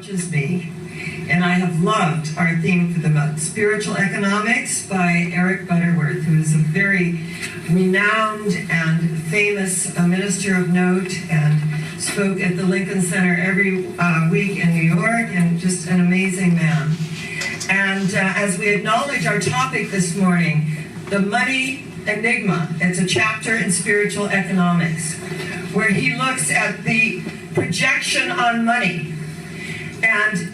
challenges me, and I have loved our theme for the month, Spiritual Economics by Eric Butterworth, who is a very renowned and famous minister of note and spoke at the Lincoln Center every week in New York, and just an amazing man. And as we acknowledge our topic this morning, the money enigma, it's a chapter in Spiritual Economics, where he looks at the projection on money. And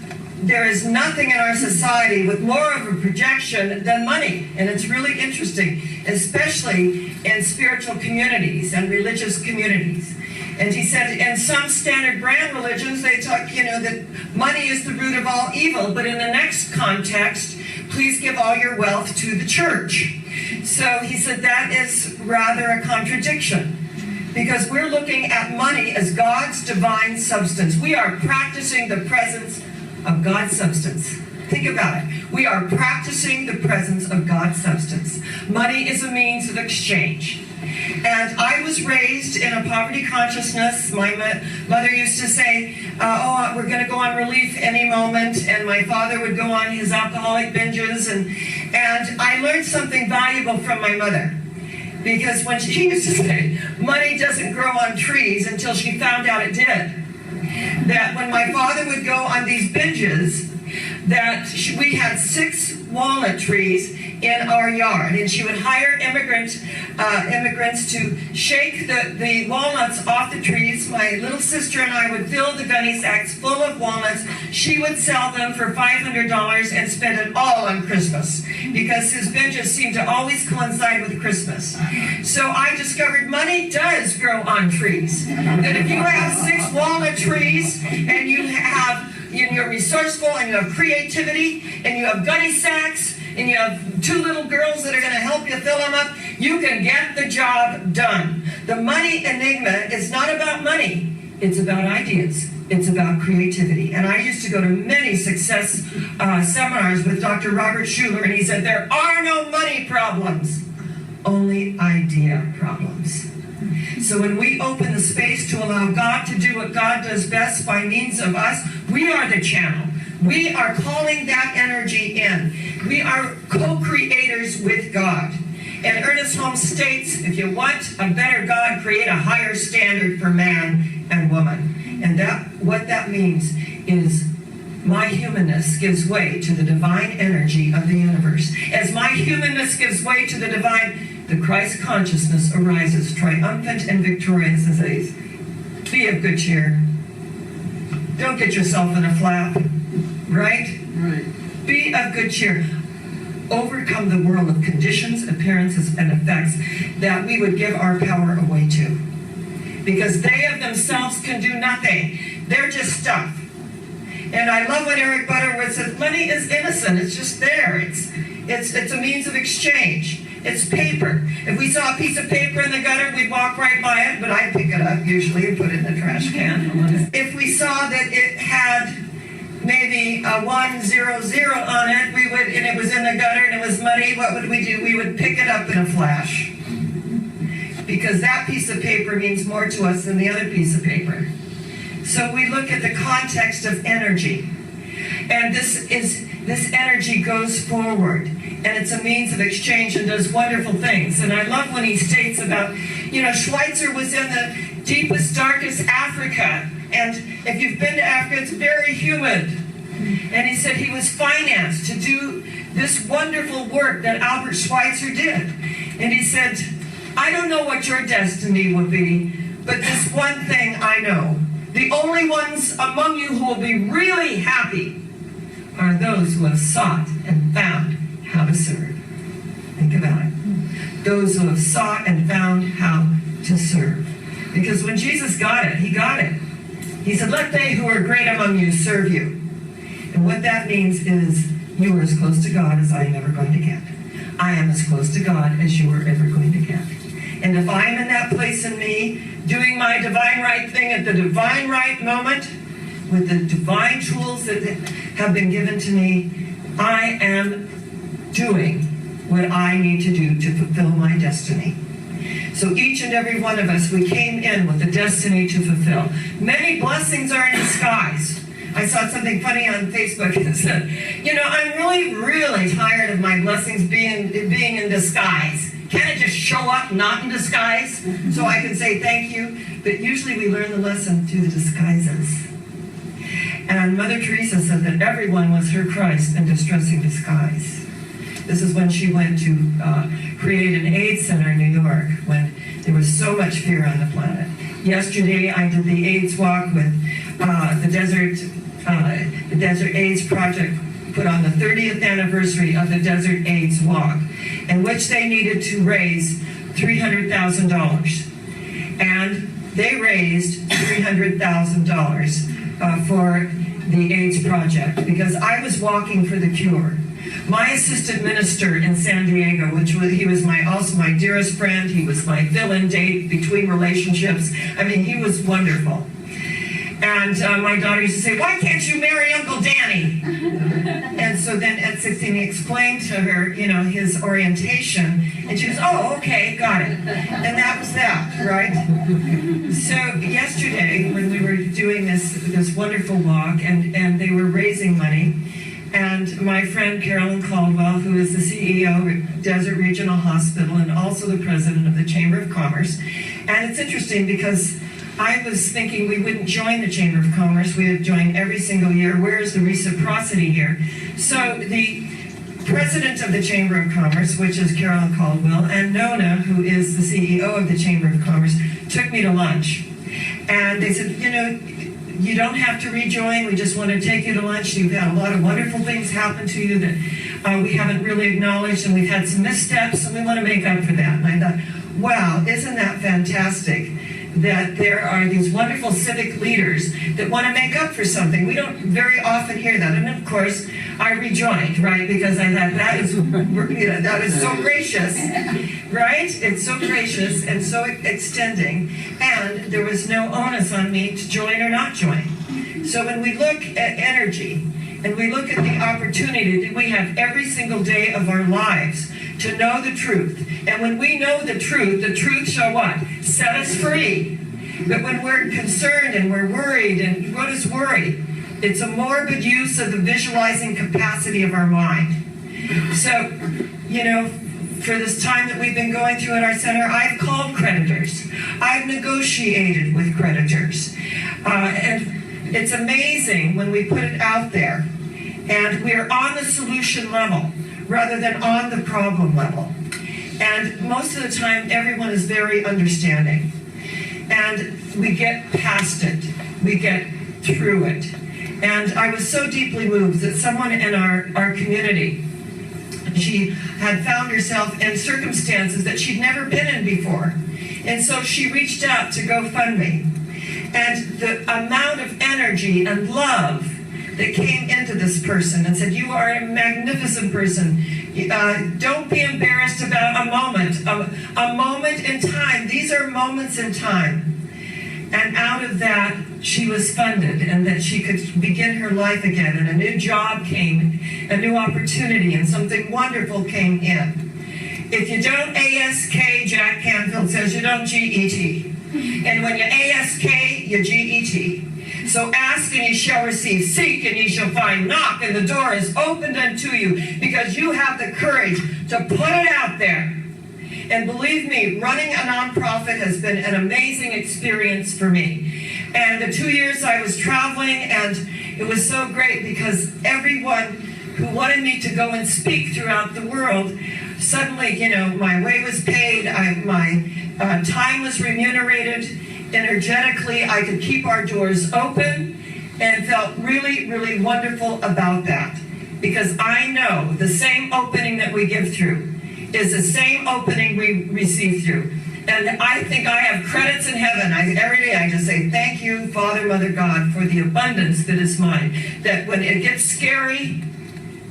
there is nothing in our society with more of a projection than money. And it's really interesting, especially in spiritual communities and religious communities. And he said in some standard brand religions, they talk, that money is the root of all evil. But in the next context, please give all your wealth to the church. So he said that is rather a contradiction, because we're looking at money as God's divine substance. We are practicing the presence of God's substance. Think about it. We are practicing the presence of God's substance. Money is a means of exchange. And I was raised in a poverty consciousness. My mother used to say, we're going to go on relief any moment. And my father would go on his alcoholic binges. And I learned something valuable from my mother. Because when she used to say, money doesn't grow on trees, until she found out it did. That when my father would go on these binges, that we had 6 walnut trees in our yard, and she would hire immigrants to shake the walnuts off the trees. My little sister and I would fill the gunny sacks full of walnuts. She would sell them for $500 and spend it all on Christmas, because his binges seemed to always coincide with Christmas. So I discovered money does grow on trees. That if you have 6 walnut trees and you're resourceful and you have creativity and you have gunny sacks and you have 2 little girls that are going to help you fill them up, you can get the job done. The money enigma is not about money. It's about ideas. It's about creativity. And I used to go to many success seminars with Dr. Robert Schuller, and he said, there are no money problems, only idea problems. So when we open the space to allow God to do what God does best by means of us, we are the channel. We are calling that energy in. We are co-creators with God. And Ernest Holmes states, if you want a better God, create a higher standard for man and woman. And what that means is my humanness gives way to the divine energy of the universe. As my humanness gives way to the divine, the Christ consciousness arises triumphant and victorious and says, be of good cheer. Don't get yourself in a flap. Right? Right. Be of good cheer. Overcome the world of conditions, appearances, and effects that we would give our power away to. Because they of themselves can do nothing. They're just stuff. And I love what Eric Butterworth says, money is innocent. It's just there. It's a means of exchange. It's paper. If we saw a piece of paper in the gutter, we'd walk right by it, but I'd pick it up usually and put it in the trash can. If we saw that it had maybe a 100 on it, and it was in the gutter and it was muddy, what would we do? We would pick it up in a flash. Because that piece of paper means more to us than the other piece of paper. So we look at the context of energy. And this energy goes forward. And it's a means of exchange and does wonderful things. And I love when he states about, Schweitzer was in the deepest, darkest Africa. And if you've been to Africa, it's very humid. And he said he was financed to do this wonderful work that Albert Schweitzer did. And he said, I don't know what your destiny will be, but this one thing I know. The only ones among you who will be really happy are those who have sought and found how to serve. Think about it. Those who have sought and found how to serve. Because when Jesus got it, he got it. He said, let they who are great among you serve you. And what that means is you are as close to God as I am ever going to get. I am as close to God as you are ever going to get. And if I'm in that place in me, doing my divine right thing at the divine right moment, with the divine tools that have been given to me, I am doing what I need to do to fulfill my destiny. So each and every one of us, we came in with a destiny to fulfill. Many blessings are in disguise, I saw something funny on Facebook and said, I'm really, really tired of my blessings being in disguise. Can't it just show up not in disguise so I can say thank you? But usually we learn the lesson through the disguises. And Mother Teresa said that everyone was her Christ in distressing disguise. This is when she went to create an AIDS center in New York when there was so much fear on the planet. Yesterday, I did the AIDS walk with the Desert AIDS Project, put on the 30th anniversary of the Desert AIDS Walk, in which they needed to raise $300,000. And they raised $300,000 for the AIDS Project, because I was walking for the cure. My assistant minister in San Diego, he was also my dearest friend, he was my fill-in date between relationships. I mean, he was wonderful. And my daughter used to say, "Why can't you marry Uncle Danny?" And so then at 16, he explained to her, his orientation, and she goes, "Oh, okay, got it." And that was that, right? So yesterday, when we were doing this wonderful walk, and they were raising money, and my friend Carolyn Caldwell, who is the CEO of Desert Regional Hospital and also the president of the Chamber of Commerce, and it's interesting because I was thinking we wouldn't join the Chamber of Commerce. We would join every single year. Where is the reciprocity here? So the president of the Chamber of Commerce, which is Carolyn Caldwell, and Nona, who is the CEO of the Chamber of Commerce, took me to lunch. And they said, you don't have to rejoin. We just want to take you to lunch. You've had a lot of wonderful things happen to you that we haven't really acknowledged, and we've had some missteps, and we want to make up for that. And I thought, wow, isn't that fantastic? That there are these wonderful civic leaders that want to make up for something. We don't very often hear that. And of course, I rejoined, right? Because I thought that is so gracious, right? It's so gracious and so extending. And there was no onus on me to join or not join. So when we look at energy, and we look at the opportunity that we have every single day of our lives to know the truth. And when we know the truth shall what? Set us free. But when we're concerned and we're worried, and what is worry? It's a morbid use of the visualizing capacity of our mind. So, for this time that we've been going through at our center, I've called creditors. I've negotiated with creditors. And it's amazing when we put it out there and we're on the solution level rather than on the problem level. And most of the time, everyone is very understanding. And we get past it. We get through it. And I was so deeply moved that someone in our community, she had found herself in circumstances that she'd never been in before. And so she reached out to GoFundMe. And the amount of energy and love that came into this person and said, "You are a magnificent person. Don't be embarrassed about a moment in time. These are moments in time." And out of that, she was funded, and that she could begin her life again. And a new job came, a new opportunity, and something wonderful came in. If you don't ASK, Jack Canfield says, you don't GET. And when you ASK, you GET. So ask and ye shall receive, seek and ye shall find, knock and the door is opened unto you, because you have the courage to put it out there. And believe me, running a nonprofit has been an amazing experience for me. And the 2 years I was traveling, and it was so great because everyone who wanted me to go and speak throughout the world, suddenly, my way was paid, my time was remunerated. Energetically, I could keep our doors open, and felt really, really wonderful about that. Because I know the same opening that we give through is the same opening we receive through. And I think I have credits in heaven. Every day I just say, thank you, Father, Mother, God, for the abundance that is mine. That when it gets scary,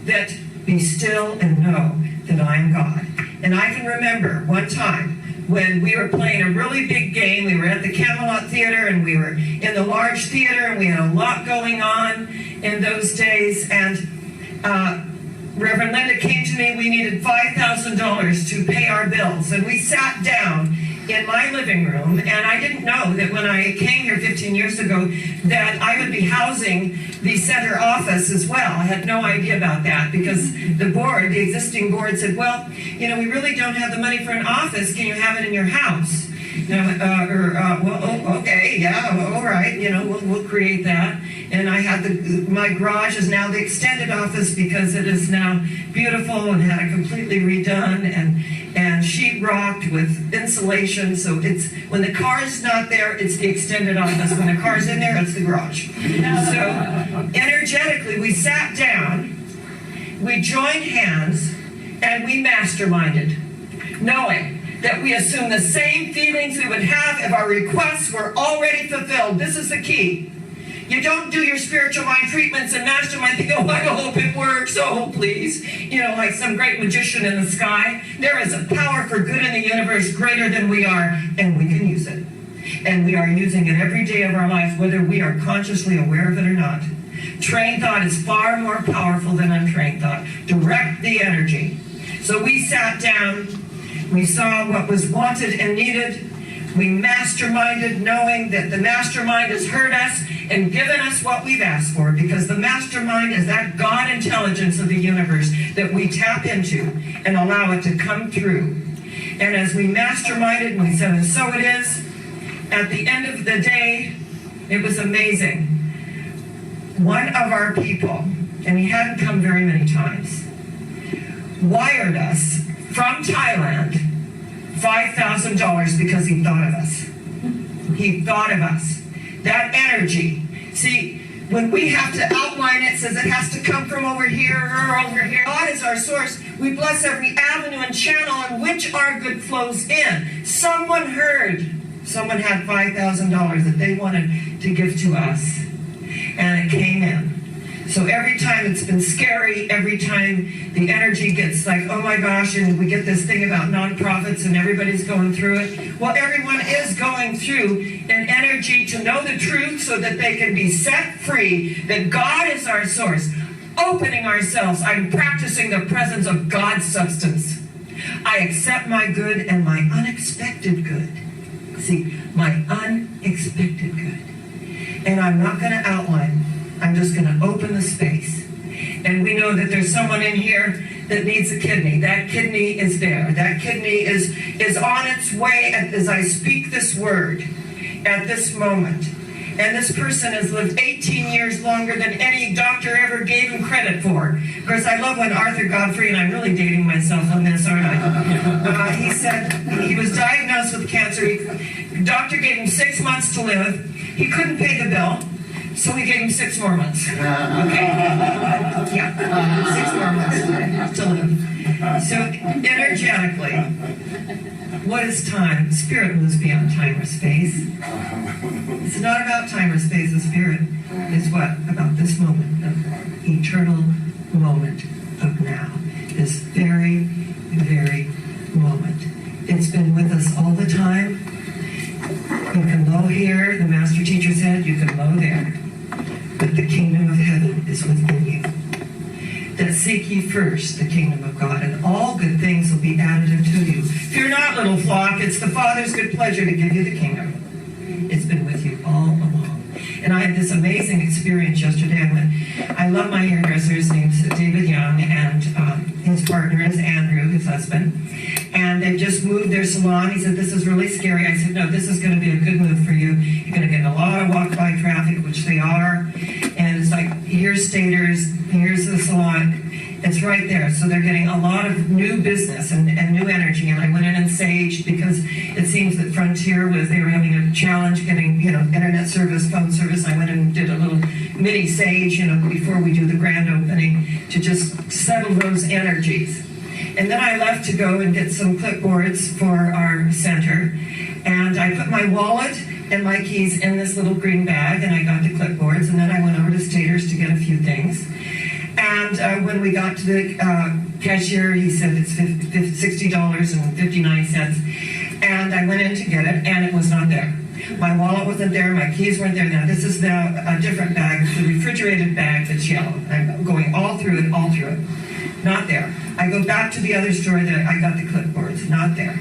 that be still and know that I am God. And I can remember one time when we were playing a really big game. We were at the Camelot Theater, and we were in the large theater, and we had a lot going on in those days. And Reverend Linda came to me. We needed $5,000 to pay our bills, and we sat down in my living room, and I didn't know that when I came here 15 years ago that I would be housing the center office as well. I had no idea about that because the existing board said, well, we really don't have the money for an office. Can you have it in your house? Okay, yeah, all right, we'll create that. And I had my garage is now the extended office because it is now beautiful and had it completely redone and sheetrocked with insulation. So it's, when the car's not there, it's the extended office. When the car's in there, it's the garage. So energetically, we sat down, we joined hands, and we masterminded, knowing that we assume the same feelings we would have if our requests were already fulfilled. This is the key. You don't do your spiritual mind treatments and mastermind think, oh, I hope it works, oh, please. Like some great magician in the sky. There is a power for good in the universe greater than we are, and we can use it. And we are using it every day of our lives, whether we are consciously aware of it or not. Trained thought is far more powerful than untrained thought. Direct the energy. So we sat down. We saw what was wanted and needed. We masterminded, knowing that the mastermind has heard us and given us what we've asked for, because the mastermind is that God intelligence of the universe that we tap into and allow it to come through. And as we masterminded, we said, and so it is. At the end of the day, it was amazing. One of our people, and he hadn't come very many times, wired us from Thailand $5,000 because he thought of us. He thought of us. That energy. See, when we have to outline it, says it has to come from over here or over here. God is our source. We bless every avenue and channel in which our good flows in. Someone heard. Someone had $5,000 that they wanted to give to us. And it came in. So every time it's been scary, every time the energy gets like, oh my gosh, and we get this thing about nonprofits and everybody's going through it. Well, everyone is going through an energy to know the truth so that they can be set free, that God is our source. Opening ourselves, I'm practicing the presence of God's substance. I accept my good and my unexpected good. See, my unexpected good. And I'm not going to outline. I'm just going to open the space. And we know that there's someone in here that needs a kidney. That kidney is there. That kidney is on its way as I speak this word at this moment. And this person has lived 18 years longer than any doctor ever gave him credit for. Of course, I love when Arthur Godfrey, and I'm really dating myself on this, aren't I? He said he was diagnosed with cancer. The doctor gave him 6 months to live. He couldn't pay the bill. So we gave him 6 more months. Okay? Yeah, 6 more months to live. So energetically, what is time? Spirit moves beyond time or space. It's not about time or space. The spirit is what? About this moment, the eternal moment of now. This very, very moment. It's been with us all the time. You can mow here, the master teacher said, you can mow there. But the kingdom of heaven is within you. That seek ye first the kingdom of God, and all good things will be added unto you. Fear not, little flock, it's the Father's good pleasure to give you the kingdom. It's been with you all along. And I had this amazing experience yesterday. I love my hairdresser. His name's David Young, and his partner is Andrew, his husband. And they've just moved their salon. He said, this is really scary. I said, no, this is going to be a good move for you. You're going to get a lot of walk-by traffic, which they are. And it's like, here's Staters, here's the salon. It's right there. So they're getting a lot of new business and new energy. And I went in and saged because it seems that Frontier they were having a challenge getting, internet service, phone service. I went in and did a little mini sage, before we do the grand opening to just settle those energies. And then I left to go and get some clipboards for our center. And I put my wallet and my keys in this little green bag, and I got the clipboards. And then I went over to Staters to get a few things. And when we got to the cashier, he said it's $60.59. And I went in to get it, and it was not there. My wallet wasn't there, my keys weren't there. Now this is now a different bag. It's a refrigerated bag that's yellow. I'm going all through it. Not there. I go back to the other store that I got the clipboards. Not there.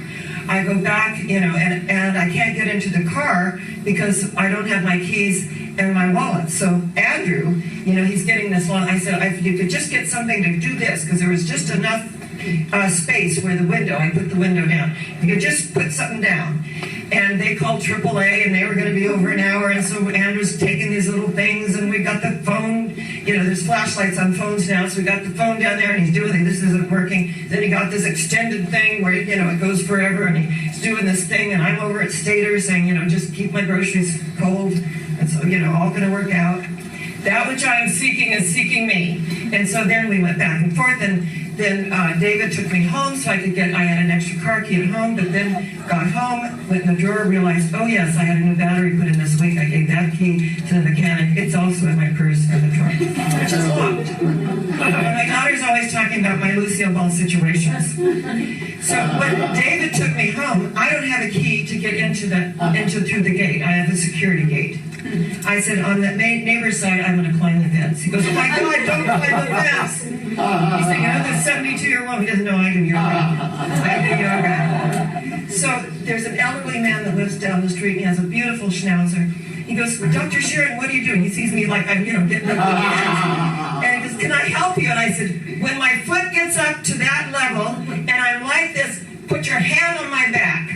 I go back, and I can't get into the car because I don't have my keys and my wallet. So Andrew, he's getting this long. I said, if you could just get something to do this, because there was just enough space where I put the window down. You could just put something down. And they called AAA, and they were going to be over an hour, and so Andrew's taking these little things, and we got the phone, there's flashlights on phones now, so we got the phone down there, and he's doing it, this isn't working. Then he got this extended thing where, it goes forever, and he's doing this thing, and I'm over at Stater saying, just keep my groceries cold, and so, all going to work out. That which I am seeking is seeking me. And so then we went back and forth, and then David took me home so I had an extra car key at home, but then got home, went in the drawer, realized, oh yes, I had a new battery put in this week. I gave that key to the mechanic. It's also in my purse in the drawer, which is locked. And my daughter's always talking about my Lucille Ball situations. So when David took me home, I don't have a key to get through the gate. I have a security gate. I said, on the neighbor's side, I'm going to climb the fence. He goes, oh my God, don't climb the fence. He's saying, this 72-year-old woman. He doesn't know I do yoga. I do yoga. So there's an elderly man that lives down the street, and he has a beautiful schnauzer. He goes, Dr. Sharon, what are you doing? He sees me like I'm, getting up the hands. And he goes, can I help you? And I said, when my foot gets up to that level, and I'm like this, put your hand on my back.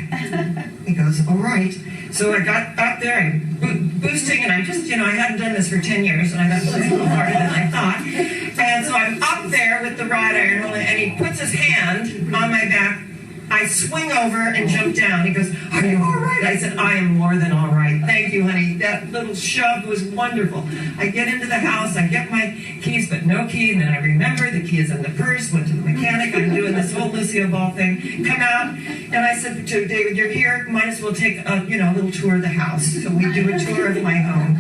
He goes, all right. So I got up there and boosting, and I just, I hadn't done this for 10 years, and I got a little harder than I thought. And so I'm up there with the rod iron, and he puts his hand on my back. I swing over and jump down. He goes, are you all right? I said, I am more than all right. Thank you, honey. That little shove was wonderful. I get into the house, I get my keys, but no key, and then I remember the key is in the purse, went to the mechanic, I'm doing this whole Lucille Ball thing, come out, and I said to David, you're here, might as well take a little tour of the house. So we do a tour of my home.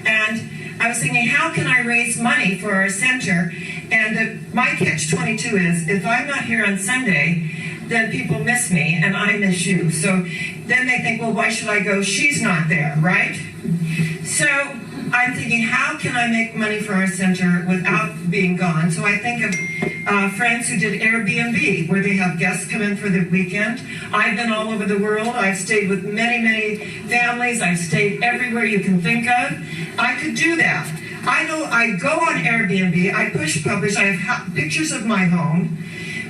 And I was thinking, how can I raise money for our center? And my catch-22 is, if I'm not here on Sunday, then people miss me, and I miss you. So then they think, well, why should I go? She's not there, right? So I'm thinking, how can I make money for our center without being gone? So I think of friends who did Airbnb, where they have guests come in for the weekend. I've been all over the world. I've stayed with many, many families. I've stayed everywhere you can think of. I could do that. I go on Airbnb, I push publish, I have pictures of my home.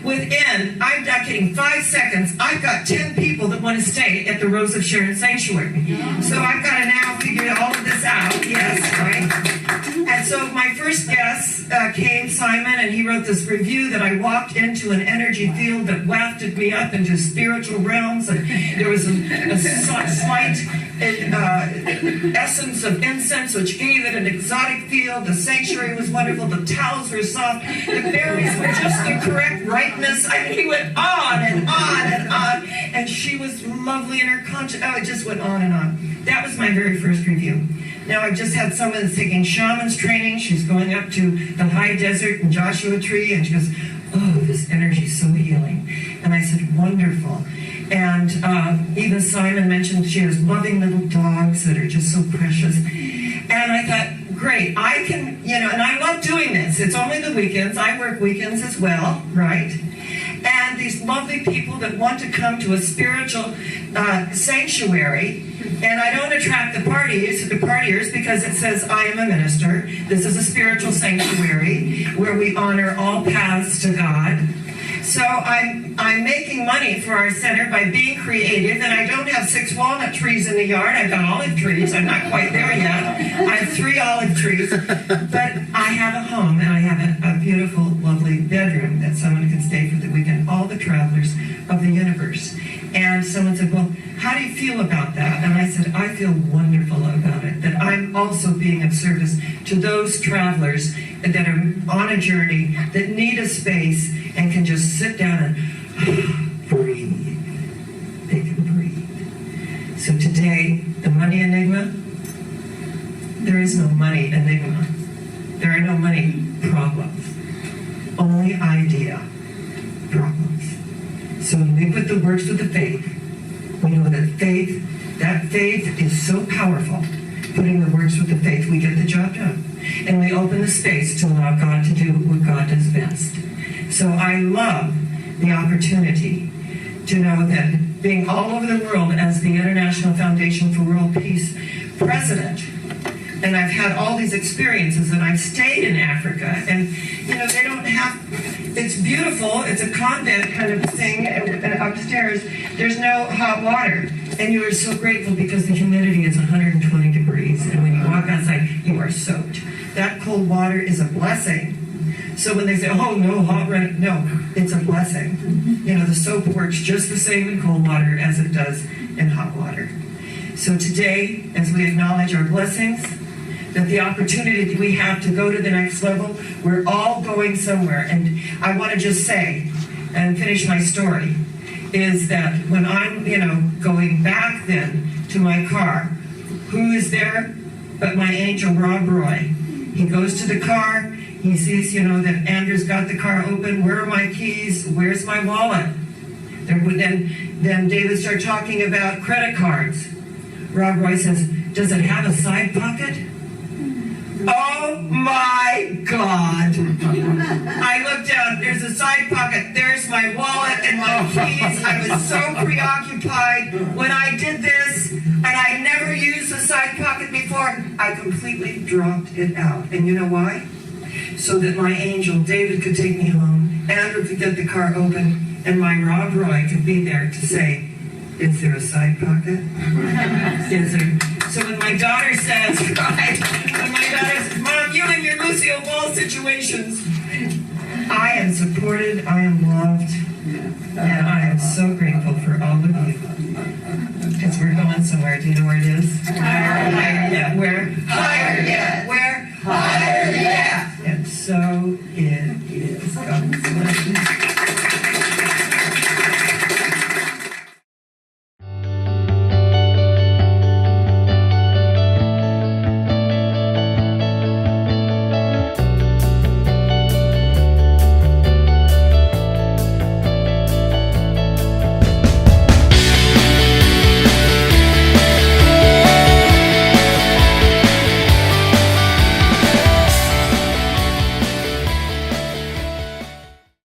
Within, I'm not kidding, 5 seconds, I've got 10 people that want to stay at the Rose of Sharon Sanctuary. So I've got to now figure all of this out, yes, right? And so my first guest came, Simon, and he wrote this review that I walked into an energy field that wafted me up into spiritual realms, and there was a slight essence of incense, which gave it an exotic feel. The sanctuary was wonderful. The towels were soft. The berries were just the correct ripeness. I mean, he went on and on and on. And she was lovely in her conscience. Oh, it just went on and on. That was my very first review. Now, I've just had someone that's taking shaman's training. She's going up to the high desert in Joshua Tree, and she goes, oh, this energy is so healing. And I said, wonderful. And even Simon mentioned she has loving little dogs that are just so precious. And I thought, great, I can, and I love doing this. It's only the weekends. I work weekends as well, right? And these lovely people that want to come to a spiritual sanctuary. And I don't attract the partiers, because it says I am a minister. This is a spiritual sanctuary where we honor all paths to God. So I'm making money for our center by being creative, and I don't have 6 walnut trees in the yard. I've got olive trees. I'm not quite there yet. I have 3 olive trees, but I have a home, and I have a beautiful, lovely bedroom that someone can stay for the weekend, all the travelers of the universe. And someone said, well, how do you feel about that? And I said, I feel wonderful about it, that I'm also being of service to those travelers that are on a journey, that need a space, and can just sit down and breathe. They can breathe. So today, the money enigma, there is no money enigma. There are no money problems. Only idea problems. So when we put the works with the faith, we know that faith is so powerful. Putting the works with the faith, we get the job done. And we open the space to allow God to do what God does best. So I love the opportunity to know that being all over the world as the International Foundation for World Peace president, and I've had all these experiences, and I've stayed in Africa, and they don't have, it's beautiful, it's a convent kind of thing, and upstairs there's no hot water, and you are so grateful because the humidity is 120 degrees, and when you walk outside, you are soaked. That cold water is a blessing. So when they say, oh no, hot rain, no, it's a blessing. The soap works just the same in cold water as it does in hot water. So today, as we acknowledge our blessings, that the opportunity that we have to go to the next level, we're all going somewhere. And I want to just say, and finish my story, is that when I'm, going back then to my car, who is there but my angel, Rob Roy? He goes to the car, he sees, that Andrew's got the car open, where are my keys, where's my wallet? Then David started talking about credit cards. Rob Roy says, does it have a side pocket? Oh my God. I looked down, there's a side pocket, there's my wallet and my keys. I was so preoccupied when I did this, and I never used a side pocket before. I completely dropped it out. And you know why? So that my angel, David, could take me home, Andrew could get the car open, and my Rob Roy could be there to say, is there a side pocket? Is there? So when my daughter says, Mom, you and your Lucille Ball situations, I am supported, I am loved, and I am so grateful for all of you. Because we're going somewhere. Do you know where it is? Higher yet. Where? Higher yet. Where? Higher yet. And so it is. God bless you.